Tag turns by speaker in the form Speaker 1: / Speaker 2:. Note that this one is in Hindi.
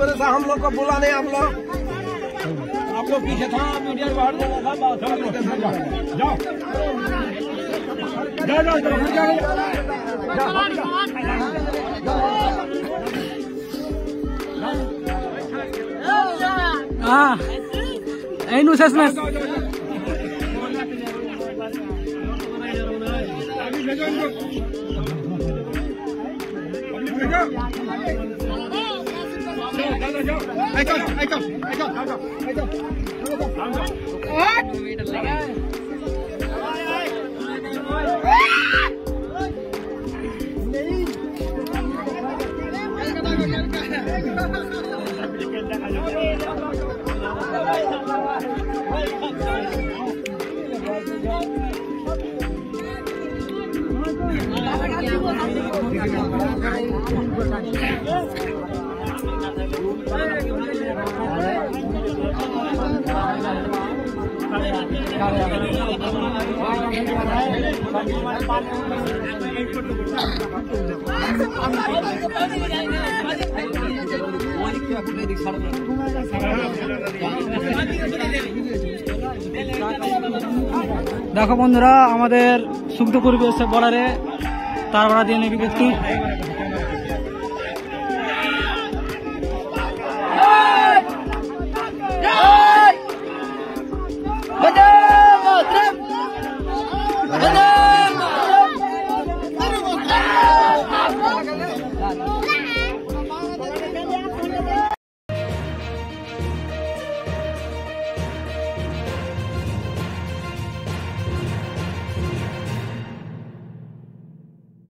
Speaker 1: वजह से हम लोग को बोला नहीं। आप लोग पीछे था, मीडिया बाहर जाओ शेष में देखो बंधुरा सुखदुपुर बॉर्डारे तार भाड़ा दिए नेवी व्यक्ति